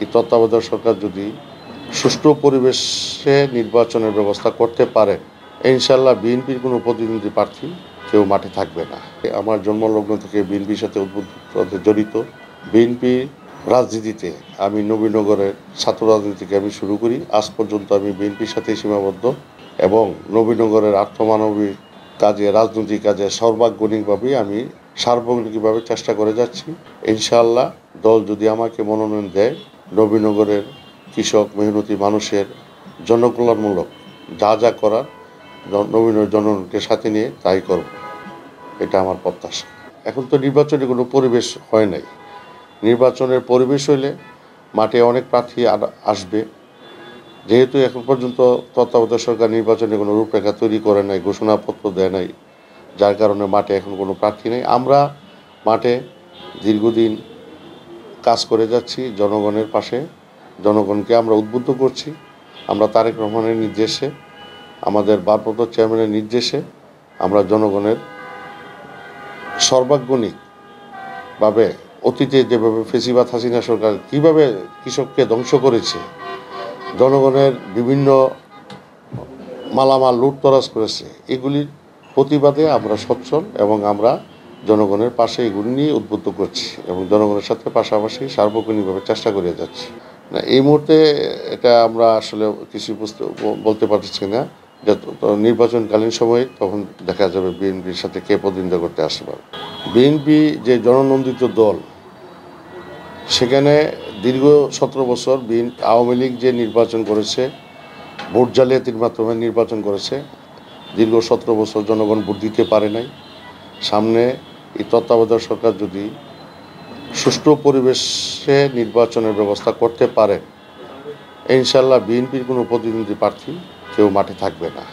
এই তত্ত্বাবধায়ক সরকার যদি সুষ্ঠু পরিবেশে নির্বাচনের ব্যবস্থা করতে পারে, ইনশাল্লাহ বিএনপির কোনো প্রতিনিধি প্রার্থী কেউ মাঠে থাকবে না। আমার জন্মলগ্ন থেকে বিএনপির সাথে উদ্বুদ্ধ জড়িত। বিএনপি রাজনীতিতে আমি নবীনগরের ছাত্র রাজনীতি থেকে আমি শুরু করি, আজ পর্যন্ত আমি বিএনপির সাথে সীমাবদ্ধ এবং নবীনগরের আর্থমানবিক কাজে, রাজনৈতিক কাজে সর্বাঙ্গীনভাবে আমি সার্বজনীনভাবে চেষ্টা করে যাচ্ছি। ইনশাআল্লাহ দল যদি আমাকে মনোনয়ন দেয়, নবীনগরের কৃষক মেহনতি মানুষের জনকল্যাণমূলক যা যা করার নবীন জনগণকে সাথে নিয়ে তাই করব, এটা আমার প্রত্যাশা। এখন তো নির্বাচনে কোনো পরিবেশ হয় নাই। নির্বাচনের পরিবেশ হইলে মাঠে অনেক প্রার্থী আসবে। যেহেতু এখন পর্যন্ত তত্ত্বাবধায়ক সরকার নির্বাচনে কোনো রূপরেখা তৈরি করে নাই, ঘোষণাপত্র দেয় নাই, যার কারণে মাঠে এখন কোনো প্রার্থী নেই। আমরা মাঠে দীর্ঘদিন কাজ করে যাচ্ছি জনগণের পাশে, জনগণকে আমরা উদ্বুদ্ধ করছি। আমরা তারেক রহমানের নির্দেশে, আমাদের ভারপ্রাপ্ত চেয়ারম্যানের নির্দেশে আমরা জনগণের সর্বাঙ্গীনভাবে অতীতে যেভাবে ফেসিবাদ হাসিনা সরকার কীভাবে কৃষককে ধ্বংস করেছে, জনগণের বিভিন্ন মালামাল লুটতরাজ করেছে, এগুলির প্রতিবাদে আমরা সচ্ছল এবং আমরা জনগণের পাশে এগুলি নিয়ে উদ্বুদ্ধ করছি এবং জনগণের সাথে পাশাপাশি সার্বক্ষণিকভাবে চেষ্টা করে যাচ্ছি। না, এই মুহূর্তে এটা আমরা আসলে কিছু বলতে পারছি না, যে নির্বাচনকালীন সময়ে তখন দেখা যাবে বিএনপির সাথে কে প্রতিদ্বন্দ্বিতা করতে আসতে পারে। বিএনপি যে জননন্দিত দল, সেখানে দীর্ঘ 17 বছর আওয়ামী লীগ যে নির্বাচন করেছে, ভোট জালিয়াতির মাধ্যমে নির্বাচন করেছে, দীর্ঘ 17 বছর জনগণ ভোট দিতে পারে নাই। সামনে এই তত্ত্বাবধায়ক সরকার যদি সুষ্ঠু পরিবেশে নির্বাচনের ব্যবস্থা করতে পারে, ইনশাল্লাহ বিএনপির কোনো প্রতিনিধি প্রার্থী কেউ মাঠে থাকবে না।